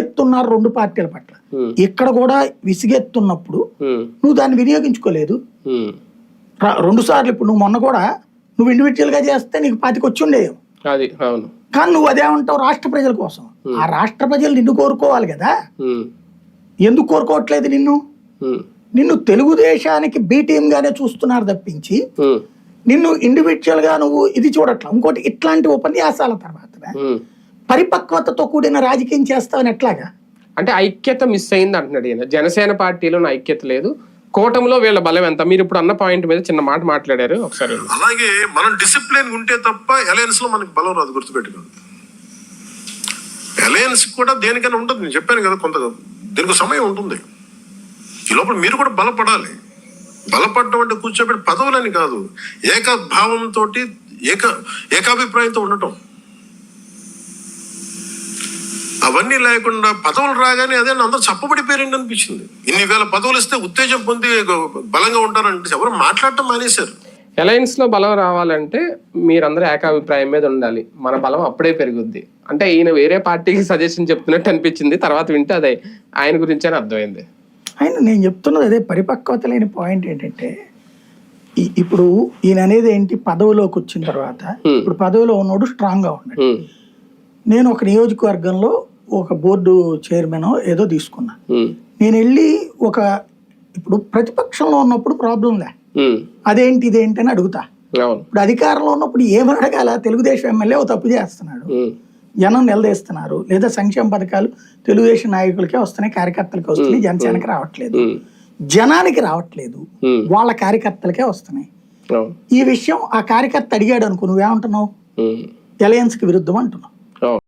ఎత్తున్నారు రెండు పార్టీల పట్ల. ఇక్కడ కూడా విసిగెత్తున్నప్పుడు నువ్వు దాన్ని వినియోగించుకోలేదు. 2 సార్లు ఇప్పుడు నువ్వు మొన్న కూడా నువ్వు ఇండివిజువల్ గా చేస్తే నీకు 25 వచ్చి ఉండేవి. కానీ నువ్వు అదేమంటావు రాష్ట్ర ప్రజల కోసం. ఆ రాష్ట్ర ప్రజలు నిన్ను కోరుకోవాలి కదా, ఎందుకు కోరుకోవట్లేదు నిన్ను తెలుగుదేశానికి బి టీం గానే చూస్తున్నారు తప్పించి నిన్ను ఇండివిజువల్ గా నువ్వు ఇది చూడట్లా. ఇంకోటి ఇట్లాంటి ఉపన్యాసాల తర్వాత పరిపక్వతతో కూడిన రాజకీయం చేస్తావని ఎట్లాగా అంటే ఐక్యత మిస్ అయింది అంటున్నాడు ఈయన. జనసేన పార్టీలో ఐక్యత లేదు, కూటమిలో వీళ్ళ బలం ఎంత. మీరు ఇప్పుడు అన్న పాయింట్ మీద చిన్న మాట మాట్లాడారు ఒకసారి. అలాగే మనం డిసిప్లిన్ ఉంటే తప్ప అలయన్స్ లో మనకి బలం రాదు, గుర్తుపెట్టుకోండి. అలయన్స్ కూడా దేనికైనా ఉంటుంది, నేను చెప్పాను కదా, కొంత దీనికి సమయం ఉంటుంది. ఈ లోపల మీరు కూడా బలపడాలి. బలపడడం అంటే కూర్చోబెట్టి పదవులని కాదు, ఏకభావంతో ఏకాభిప్రాయంతో ఉండటం. అవన్నీ లేకుండా పదవులు రాగానే అదే అందరూ చప్పబడిపోయారండి అనిపించింది. ఇన్ని వేల పదవులు ఇస్తే ఉత్తేజం పొంది బలంగా ఉంటారంటే ఎవరు మాట్లాడటం మానేశారు. అలయన్స్ లో బలం రావాలంటే మీరందరూ ఏకాభిప్రాయం మీద ఉండాలి, మన బలం అప్పుడే పెరుగుద్ది. అంటే ఈయన వేరే పార్టీకి సజెషన్ చెప్తున్నట్టు అనిపించింది, తర్వాత వింటే అదే ఆయన గురించి అని అర్థమైంది. నేను చెప్తున్నది అదే పరిపక్వత లేని పాయింట్ ఏంటంటే, ఇప్పుడు ఈయన అనేది ఏంటి, పదవిలోకి వచ్చిన తర్వాత ఇప్పుడు పదవిలో ఉన్నోడు స్ట్రాంగ్ గా ఉన్నాడు. నేను ఒక నియోజకవర్గంలో ఒక బోర్డు చైర్మన్ ఏదో తీసుకున్నా, నేను వెళ్ళి ఇప్పుడు ప్రతిపక్షంలో ఉన్నప్పుడు ప్రాబ్లం లే, అదేంటి ఇదేంటి అని అడుగుతా. ఇప్పుడు అధికారంలో ఉన్నప్పుడు ఏమని అడగాల, తెలుగుదేశం ఎమ్మెల్యే తప్పు చేస్తున్నాడు, జనం నిలదీస్తున్నారు, లేదా సంక్షేమ పథకాలు తెలుగుదేశం నాయకులకే వస్తున్నాయి, కార్యకర్తలకే వస్తున్నాయి, జనసేనకి రావట్లేదు, జనానికి రావట్లేదు, వాళ్ళ కార్యకర్తలకే వస్తున్నాయి. ఈ విషయం ఆ కార్యకర్త అడిగాడు అనుకో, నువ్వేమంటున్నావు, అలయన్స్ కి విరుద్ధం అంటున్నావు.